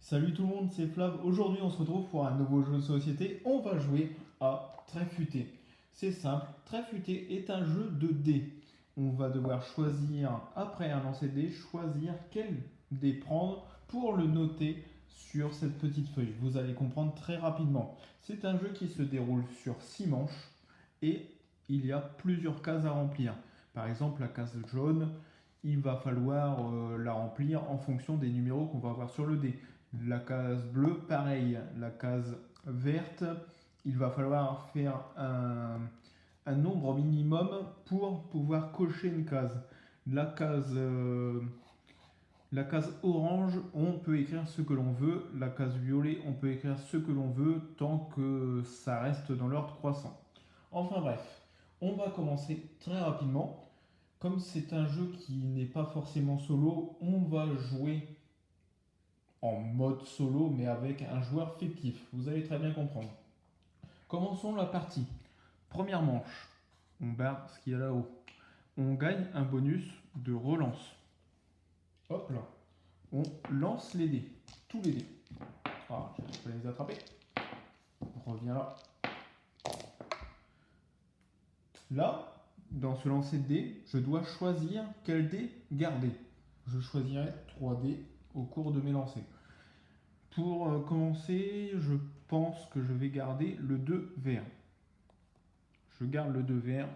Salut tout le monde, c'est Flav. Aujourd'hui, on se retrouve pour un nouveau jeu de société. On va jouer à Tréfuté. C'est simple, Tréfuté est un jeu de dés. On va devoir choisir, après un lancer de dés, choisir quel dé prendre pour le noter sur cette petite feuille. Vous allez comprendre très rapidement. C'est un jeu qui se déroule sur 6 manches et il y a plusieurs cases à remplir. Par exemple, la case jaune, il va falloir la remplir en fonction des numéros qu'on va avoir sur le dé. La case bleue, pareil. La case verte, il va falloir faire un nombre minimum pour pouvoir cocher une case. La case, euh, la case orange, on peut écrire ce que l'on veut. La case violet, on peut écrire ce que l'on veut tant que ça reste dans l'ordre croissant. Enfin bref, on va commencer très rapidement. Comme c'est un jeu qui n'est pas forcément solo, on va jouer en mode solo, mais avec un joueur fictif. Vous allez très bien comprendre. Commençons la partie. Première manche, on barre ce qu'il y a là-haut. On gagne un bonus de relance. Hop là. On lance les dés. Tous les dés. Ah, je vais les attraper. On revient là. Là, dans ce lancer de dés, je dois choisir quel dé garder. Je choisirai 3 dés au cours de mes lancers. Pour commencer, je pense que je vais garder le 2 vert. Je garde le 2 vert.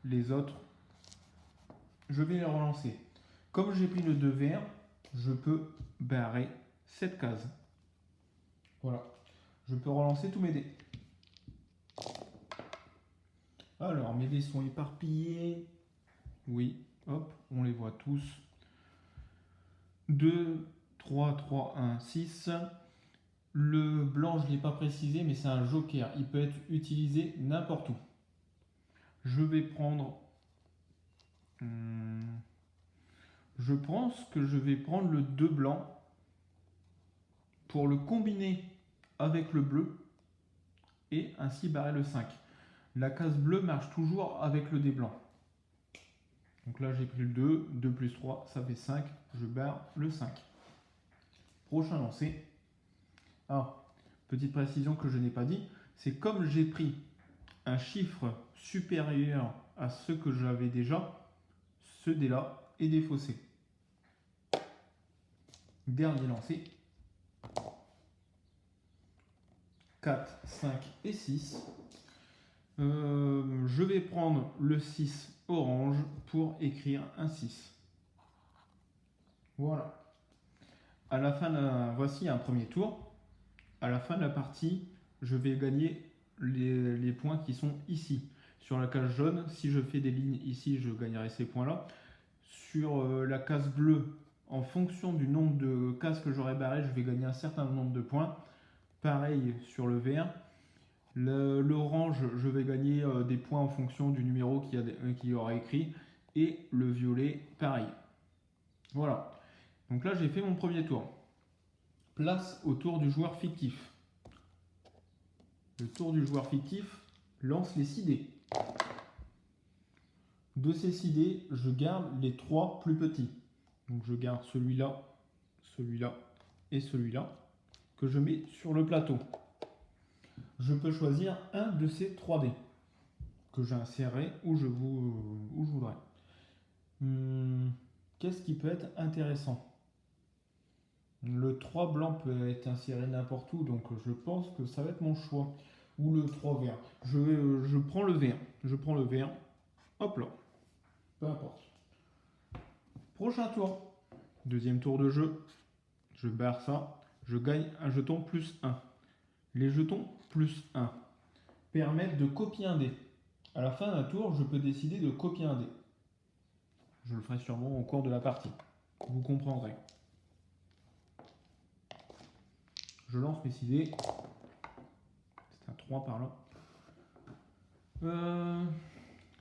Les autres, je vais les relancer. Comme j'ai pris le 2 vert, je peux barrer cette case. Voilà. Je peux relancer tous mes dés. Alors, mes dés sont éparpillés. Oui, hop, on les voit tous. 2, 3, 3, 1, 6. Le blanc, je ne l'ai pas précisé, mais c'est un joker. Il peut être utilisé n'importe où. Je vais prendre... je pense que je vais prendre le 2 blanc pour le combiner avec le bleu et ainsi barrer le 5. La case bleue marche toujours avec le dé blanc. Donc là, j'ai pris le 2. 2 plus 3, ça fait 5. Je barre le 5. Prochain lancer. Ah, petite précision que je n'ai pas dit, c'est comme j'ai pris un chiffre supérieur à ce que j'avais déjà, ce dé-là est défaussé. Dernier lancer. 4, 5 et 6. Je vais prendre le 6 orange pour écrire un 6. Voilà. À la fin voici un premier tour. À la fin de la partie, je vais gagner les points qui sont ici. Sur la case jaune, si je fais des lignes ici, je gagnerai ces points-là. Sur la case bleue, en fonction du nombre de cases que j'aurai barré, je vais gagner un certain nombre de points. Pareil sur le vert. L'orange, je vais gagner des points en fonction du numéro qu'il y aura écrit. Et le violet, pareil. Voilà. Donc là, j'ai fait mon premier tour. Place au tour du joueur fictif. Le tour du joueur fictif lance les 6 dés. De ces 6 dés, je garde les 3 plus petits. Donc je garde celui-là, celui-là et celui-là que je mets sur le plateau. Je peux choisir un de ces 3 dés que j'insérerai où je voudrais. Qu'est-ce qui peut être intéressant? Le 3 blanc peut être inséré n'importe où, donc je pense que ça va être mon choix. Ou le 3 vert. Je prends le vert. Je prends le vert. Hop là. Peu importe. Prochain tour. Deuxième tour de jeu. Je barre ça. Je gagne un jeton plus 1. Les jetons plus 1 permettent de copier un dé. À la fin d'un tour, je peux décider de copier un dé. Je le ferai sûrement au cours de la partie. Vous comprendrez. Je lance mes 6 dés. C'est un 3 par là.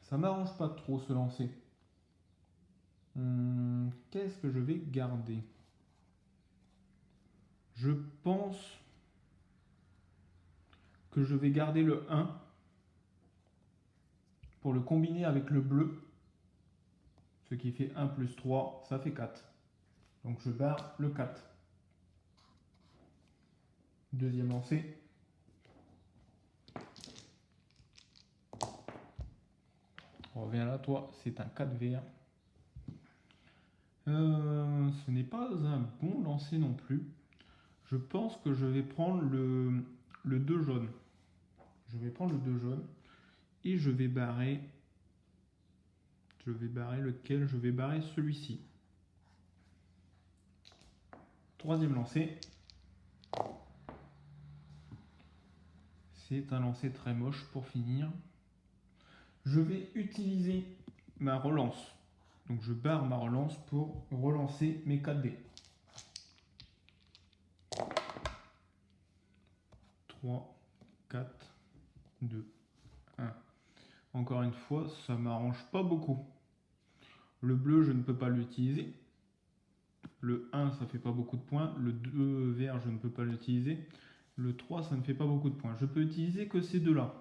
Ça m'arrange pas trop ce lancer. Qu'est-ce que je vais garder? Je pense que je vais garder le 1 pour le combiner avec le bleu. Ce qui fait 1 plus 3, ça fait 4. Donc je barre le 4. Deuxième lancé. Reviens là, toi, c'est un 4 vert. Ce n'est pas un bon lancer non plus. Je pense que je vais prendre le 2 jaune. Je vais prendre le 2 jaune et je vais barrer. Je vais barrer lequel? Je vais barrer celui-ci. Troisième lancer. C'est un lancer très moche pour finir. Je vais utiliser ma relance. Donc je barre ma relance pour relancer mes 4 dés. 3, 4, 2, 1. Encore une fois, ça ne m'arrange pas beaucoup. Le bleu, je ne peux pas l'utiliser. Le 1, ça ne fait pas beaucoup de points. Le 2 vert, je ne peux pas l'utiliser. Le 3, ça ne fait pas beaucoup de points. Je peux utiliser que ces deux-là.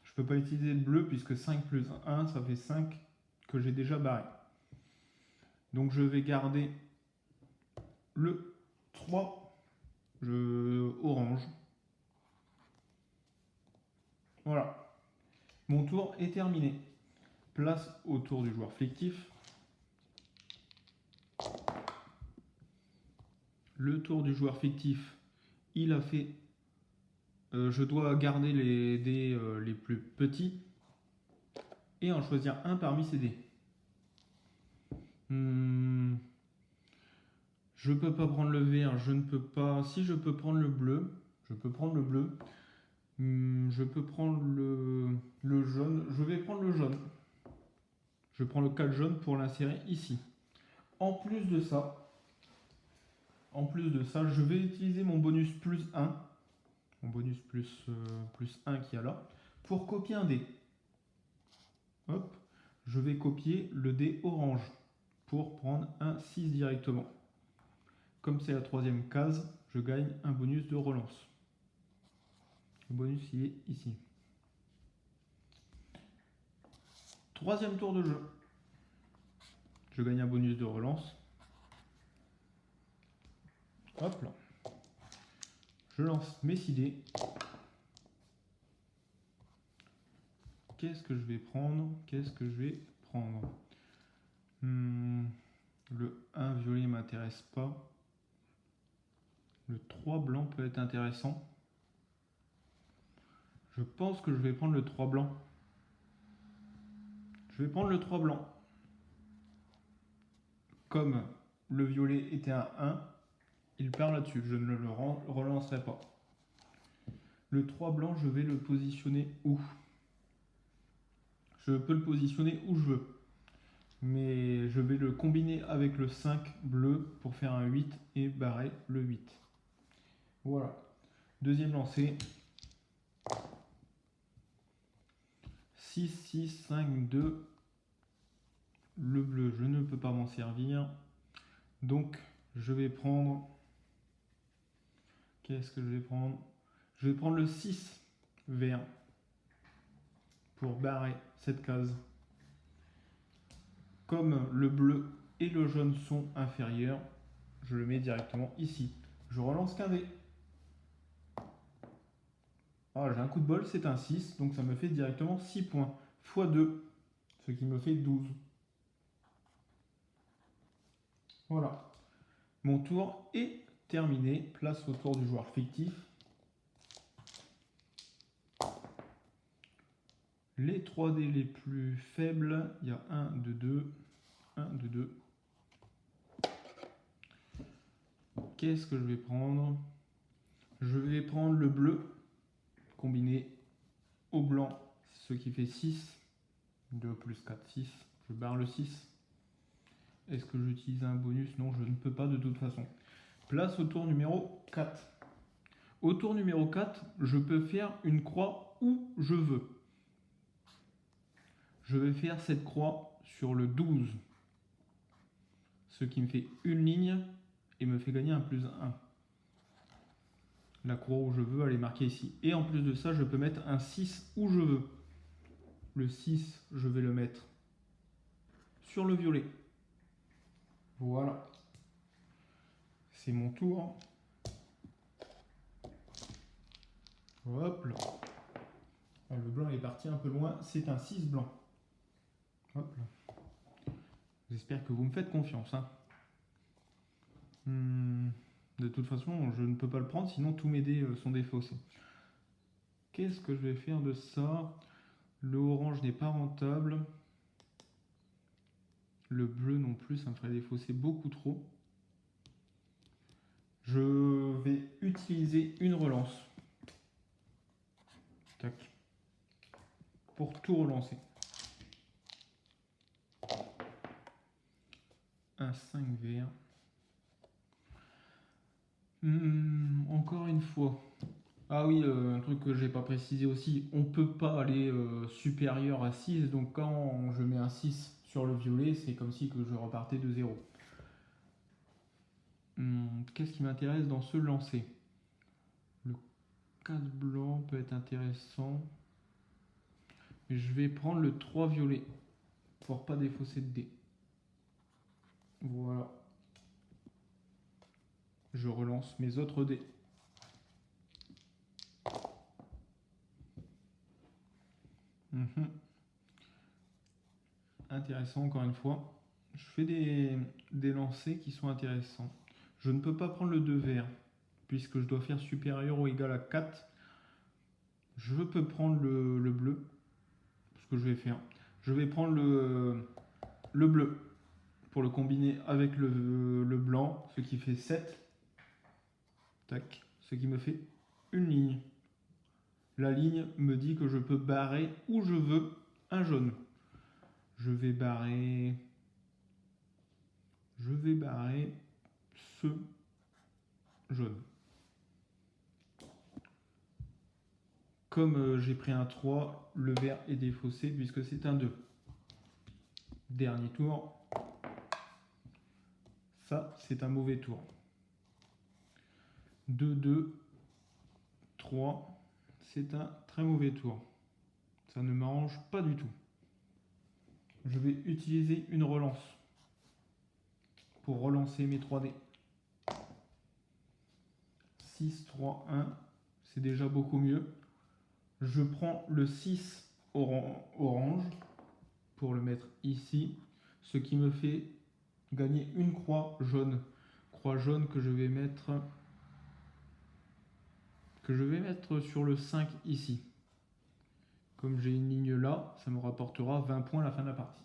Je ne peux pas utiliser le bleu puisque 5 plus 1, ça fait 5 que j'ai déjà barré. Donc je vais garder le 3 orange. Voilà. Mon tour est terminé. Place au tour du joueur fictif. Le tour du joueur fictif, il a fait... je dois garder les dés les plus petits et en choisir un parmi ces dés. Je peux pas prendre le vert, je ne peux pas... Si je peux prendre le bleu, je peux prendre le bleu. Je peux prendre le jaune. Je vais prendre le jaune. Je prends le 4 jaune pour l'insérer ici. En plus de ça, je vais utiliser mon bonus plus 1. Mon bonus plus 1 qu'il y a là. Pour copier un dé. Hop. Je vais copier le dé orange. Pour prendre un 6 directement. Comme c'est la troisième case, je gagne un bonus de relance. Le bonus, il est ici. Troisième tour de jeu. Je gagne un bonus de relance. Hop là. Je lance mes 6 dés. Qu'est-ce que je vais prendre? Le 1 violet ne m'intéresse pas. Le 3 blanc peut être intéressant. Je pense que je vais prendre le 3 blanc. Je vais prendre le 3 blanc. Comme le violet était un 1, il perd là-dessus. Je ne le relancerai pas. Le 3 blanc, je vais le positionner où? Je peux le positionner où je veux. Mais je vais le combiner avec le 5 bleu pour faire un 8 et barrer le 8. Voilà. Deuxième lancé. 6, 6, 5, 2. Le bleu, je ne peux pas m'en servir. Donc, je vais prendre... Qu'est-ce que je vais prendre? Je vais prendre le 6 vert pour barrer cette case. Comme le bleu et le jaune sont inférieurs, je le mets directement ici. Je relance qu'un dé. Ah, j'ai un coup de bol, c'est un 6, donc ça me fait directement 6 points. X 2, ce qui me fait 12. Voilà. Mon tour est terminé. Place au tour du joueur fictif. Les 3 dés les plus faibles, il y a 1, 2, 2, 1, 2, 2. Qu'est-ce que je vais prendre? Je vais prendre le bleu combiné au blanc, ce qui fait 6. 2 plus 4, 6. Je barre le 6. Est-ce que j'utilise un bonus? Non, je ne peux pas de toute façon. Place au tour numéro 4. Au tour numéro 4, je peux faire une croix où je veux. Je vais faire cette croix sur le 12. Ce qui me fait une ligne et me fait gagner un plus 1. La croix où je veux, elle est marquée ici. Et en plus de ça, je peux mettre un 6 où je veux. Le 6, je vais le mettre sur le violet. Voilà. C'est mon tour. Hop là. Ah, le blanc est parti un peu loin, c'est un 6 blanc. Hop là. J'espère que vous me faites confiance. Hein. De toute façon, je ne peux pas le prendre, sinon tous mes dés sont défaussés. Qu'est-ce que je vais faire de ça? Le orange n'est pas rentable. Le bleu non plus, ça me ferait défausser beaucoup trop. Je vais utiliser une relance. Tac. Pour tout relancer. Un 5 vert. Encore une fois. Ah oui, un truc que j'ai pas précisé aussi, on peut pas aller supérieur à 6, donc quand je mets un 6 sur le violet, c'est comme si que je repartais de 0. Qu'est-ce qui m'intéresse dans ce lancer? Le 4 blanc peut être intéressant. Mais je vais prendre le 3 violet pour pas défausser de dés. Voilà. Je relance mes autres dés. Intéressant encore une fois. Je fais des lancers qui sont intéressants. Je ne peux pas prendre le 2 vert puisque je dois faire supérieur ou égal à 4. Je peux prendre le bleu. Ce que je vais faire. Je vais prendre le bleu pour le combiner avec le blanc, ce qui fait 7. Tac. Ce qui me fait une ligne. La ligne me dit que je peux barrer où je veux un jaune. Je vais barrer ce jaune. Comme j'ai pris un 3, le vert est défaussé puisque c'est un 2. Dernier tour. Ça, c'est un mauvais tour. 2, 2, 3. C'est un très mauvais tour. Ça ne m'arrange pas du tout. Je vais utiliser une relance pour relancer mes 3 dés. 6, 3, 1. C'est déjà beaucoup mieux. Je prends le 6 orange pour le mettre ici, ce qui me fait gagner une croix jaune. Croix jaune que je vais mettre sur le 5 ici. Comme j'ai une ligne là, ça me rapportera 20 points à la fin de la partie.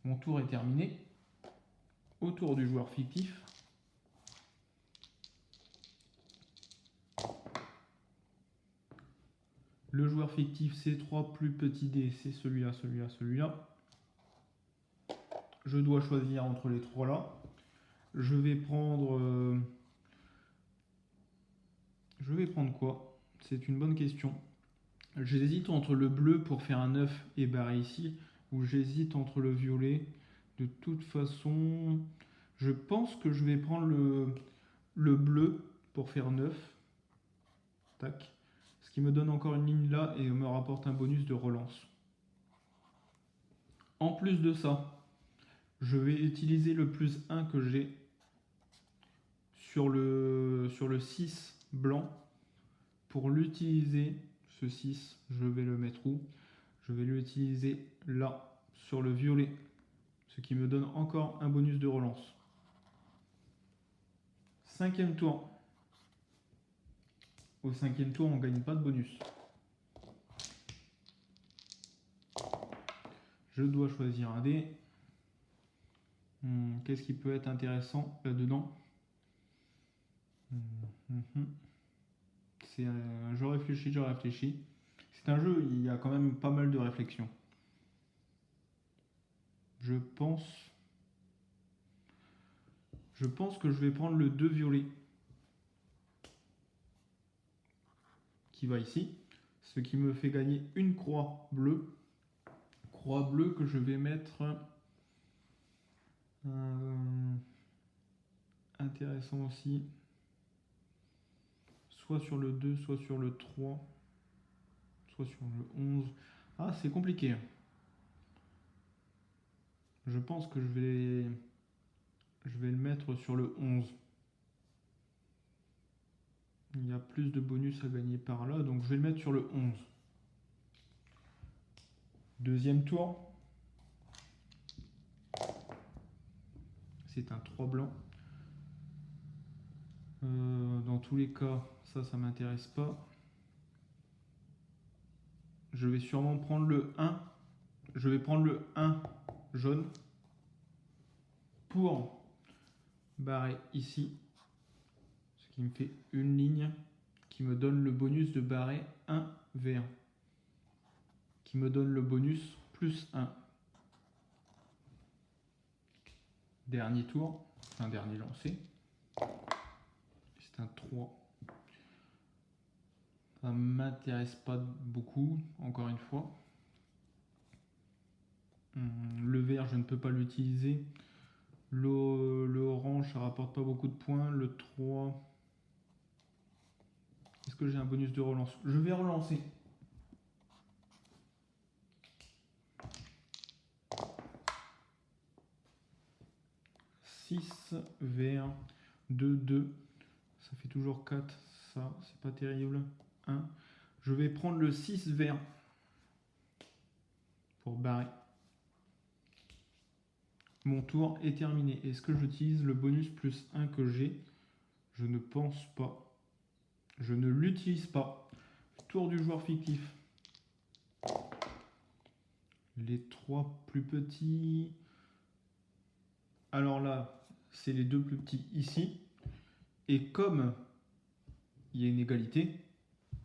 Mon tour est terminé. Au tour du joueur fictif. Le joueur fictif, c'est 3 plus petits dés, c'est celui-là, celui-là, celui-là. Je dois choisir entre les 3 là. Je vais prendre quoi? C'est une bonne question. J'hésite entre le bleu pour faire un 9 et barrer ici, ou j'hésite entre le violet. De toute façon, je pense que je vais prendre le bleu pour faire 9. Tac. Ce qui me donne encore une ligne là et me rapporte un bonus de relance. En plus de ça, je vais utiliser le plus 1 que j'ai sur le 6 blanc. Pour l'utiliser, ce 6, je vais le mettre où? Je vais l'utiliser là, sur le violet. Ce qui me donne encore un bonus de relance. 5e tour. Au 5e tour, on ne gagne pas de bonus. Je dois choisir un dé. Qu'est-ce qui peut être intéressant là-dedans? Je réfléchis. C'est un jeu, il y a quand même pas mal de réflexion. Je pense que je vais prendre le 2 violet. Qui va ici. Ce qui me fait gagner une croix bleue. Croix bleue que je vais mettre... intéressant aussi. Soit sur le 2, soit sur le 3, soit sur le 11. Ah, c'est compliqué. Je pense que je vais le mettre sur le 11. Il y a a plus de bonus à gagner par là, donc je vais le mettre sur le 11. Deuxième tour. C'est un 3 blanc. Dans tous les cas, ça m'intéresse pas. Je vais sûrement prendre le 1. Je vais prendre le 1 jaune pour barrer ici. Ce qui me fait une ligne qui me donne le bonus de barrer 1 vert. Qui me donne le bonus plus 1. Dernier tour, enfin dernier lancé. C'est un 3. Ça m'intéresse pas beaucoup, encore une fois. Le vert, je ne peux pas l'utiliser. Le orange, ça rapporte pas beaucoup de points. Le 3. Est-ce que j'ai un bonus de relance? Je vais relancer. Vert, 2, 2. Ça fait toujours 4. Ça, c'est pas terrible. 1. Je vais prendre le 6 vert pour barrer. Mon tour est terminé. Est-ce que j'utilise le bonus plus 1 que j'ai? Je ne pense pas. Je ne l'utilise pas. Tour du joueur fictif. Les 3 plus petits. Alors là, c'est les 2 plus petits ici. Et comme il y a une égalité,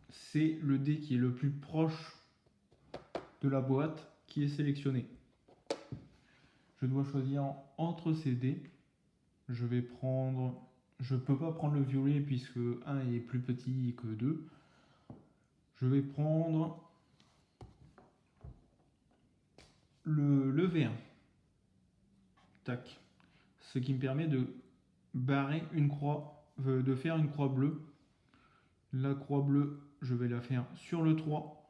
c'est le dé qui est le plus proche de la boîte qui est sélectionné. Je dois choisir entre ces dés. Je vais prendre... Je ne peux pas prendre le violet puisque 1 est plus petit que 2. Je vais prendre le vert. Tac. Ce qui me permet de barrer une croix, de faire une croix bleue. La croix bleue, je vais la faire sur le 3.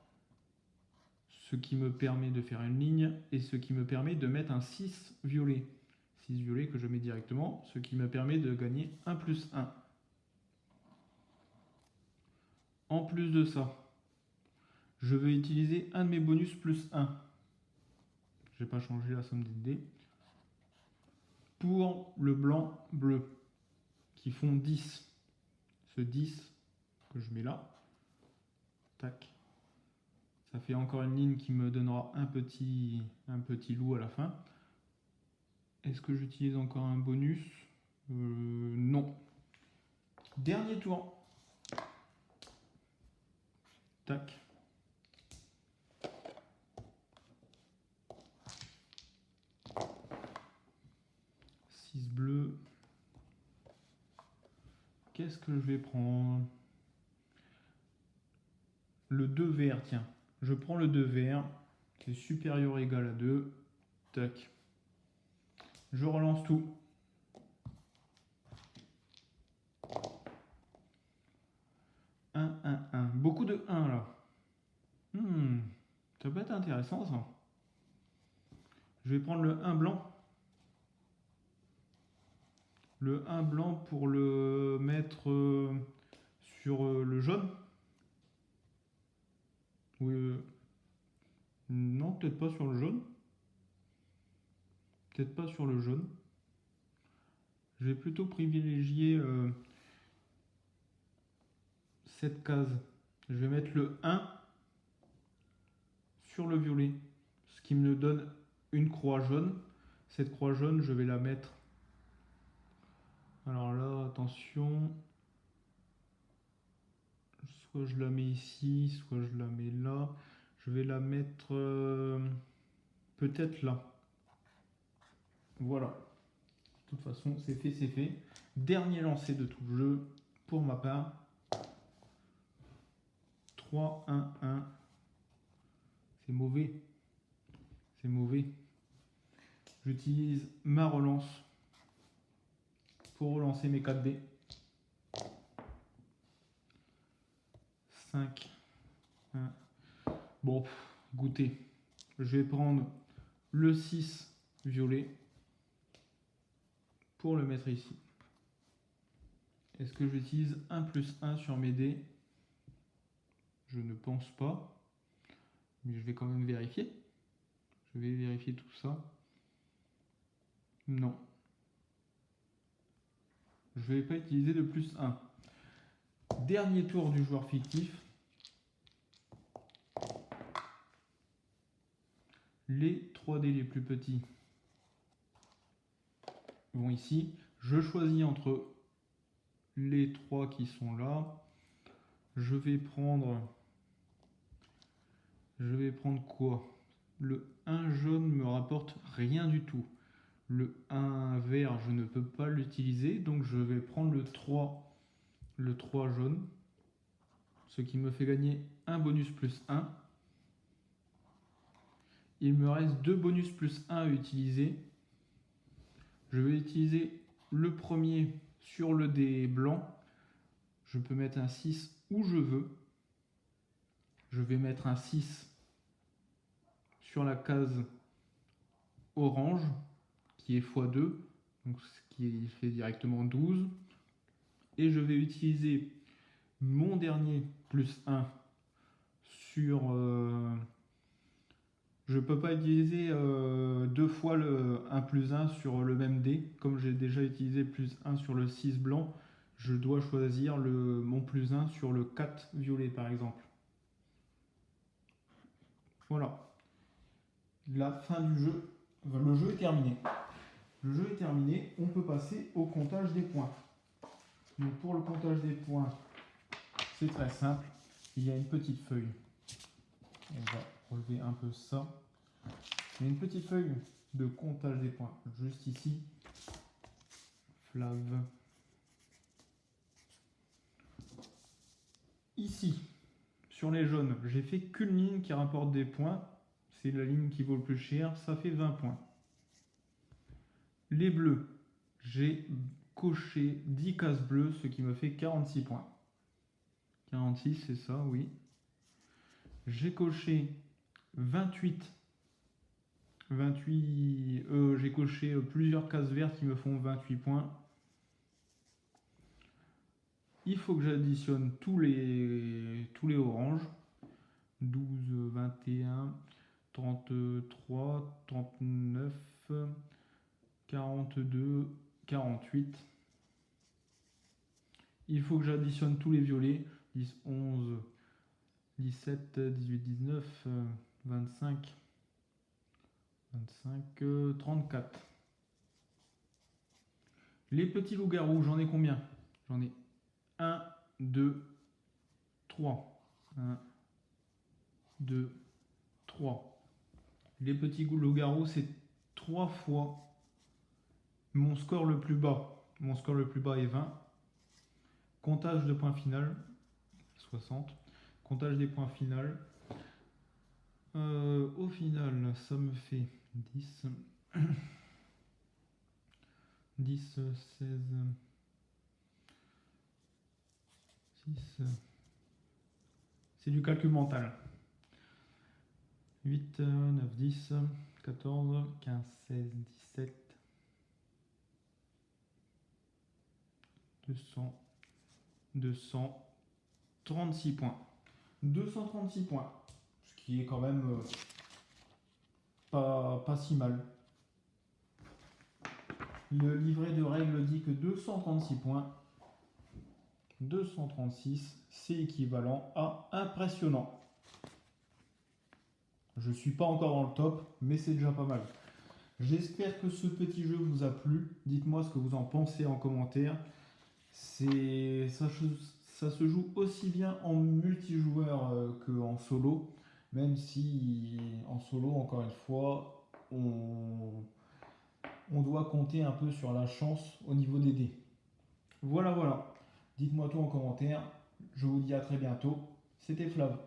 Ce qui me permet de faire une ligne et ce qui me permet de mettre un 6 violet. 6 violet que je mets directement, ce qui me permet de gagner 1 plus 1. En plus de ça, je vais utiliser un de mes bonus plus 1. Je n'ai pas changé la somme des dés. Pour le blanc bleu, qui font 10. Ce 10 que je mets là. Tac. Ça fait encore une ligne qui me donnera un petit loup à la fin. Est-ce que j'utilise encore un bonus? Non. Dernier tour. Tac. 6 bleus. Qu'est-ce que je vais prendre? Le 2 vert, tiens. Je prends le 2 vert, qui est supérieur ou égal à 2. Tac. Je relance tout. Beaucoup de 1 là. Ça peut être intéressant ça. Je vais prendre le 1 blanc. Le 1 blanc pour le mettre sur le jaune. Oui, non, peut-être pas sur le jaune. Peut-être pas sur le jaune. Je vais plutôt privilégier cette case. Je vais mettre le 1 sur le violet. Ce qui me donne une croix jaune. Cette croix jaune, je vais la mettre. Alors là, attention. Soit je la mets ici, soit je la mets là. Je vais la mettre peut-être là. Voilà. De toute façon, c'est fait, c'est fait. Dernier lancer de tout le jeu pour ma part. 3, 1, 1. C'est mauvais. C'est mauvais. J'utilise ma relance pour relancer mes 4 dés. 5, 1. Bon, goûtez. Je vais prendre le 6 violet pour le mettre ici. Est-ce que j'utilise 1 plus 1 sur mes dés? Je ne pense pas. Mais je vais quand même vérifier. Je vais vérifier tout ça. Non. Je ne vais pas utiliser de plus 1. Dernier tour du joueur fictif. Les 3 dés les plus petits vont ici. Je choisis entre les 3 qui sont là. Je vais prendre quoi? Le 1 jaune me rapporte rien du tout. Le 1 vert, je ne peux pas l'utiliser. Donc je vais prendre le 3 jaune. Ce qui me fait gagner un bonus plus 1. Il me reste 2 bonus plus 1 à utiliser. Je vais utiliser le premier sur le dé blanc. Je peux mettre un 6 où je veux. Je vais mettre un 6 sur la case orange, qui est x2, donc ce qui fait directement 12. Et je vais utiliser mon dernier plus 1 sur... je ne peux pas utiliser 2 fois le 1 plus 1 sur le même dé. Comme j'ai déjà utilisé plus 1 sur le 6 blanc, je dois choisir mon plus 1 sur le 4 violet par exemple. Voilà. La fin du jeu. Le jeu est terminé. Le jeu est terminé. On peut passer au comptage des points. Donc pour le comptage des points, c'est très simple. Il y a une petite feuille. On va relever un peu ça. Il y a une petite feuille de comptage des points juste ici. Flav. Ici, sur les jaunes, j'ai fait qu'une ligne qui rapporte des points. C'est la ligne qui vaut le plus cher. Ça fait 20 points. Les bleus, j'ai coché 10 cases bleues, ce qui me fait 46 points. 46, c'est ça, oui. J'ai coché 28. J'ai coché plusieurs cases vertes qui me font 28 points. Il faut que j'additionne tous les oranges. 12, 21, 33, 39, 42, 48. Il faut que j'additionne tous les violets. 10, 11, 17, 18, 19, 25, 34. Les petits loups-garous, j'en ai combien? J'en ai 1, 2, 3. 1, 2, 3. Les petits loups-garous, c'est 3 fois mon score le plus bas. Mon score le plus bas est 20. Comptage de points final, 60. Comptage des points final. Au final, ça me fait 10. 10, 16, 6. C'est du calcul mental. 8, 9, 10, 14, 15, 16, 17. 236 points. 236 points. Ce qui est quand même pas si mal. Le livret de règles dit que 236 points. 236, c'est équivalent à impressionnant. Je ne suis pas encore dans le top, mais c'est déjà pas mal. J'espère que ce petit jeu vous a plu. Dites-moi ce que vous en pensez en commentaire. Ça se joue aussi bien en multijoueur qu'en solo, même si en solo, encore une fois, on doit compter un peu sur la chance au niveau des dés. Voilà. Dites-moi tout en commentaire. Je vous dis à très bientôt. C'était Flav.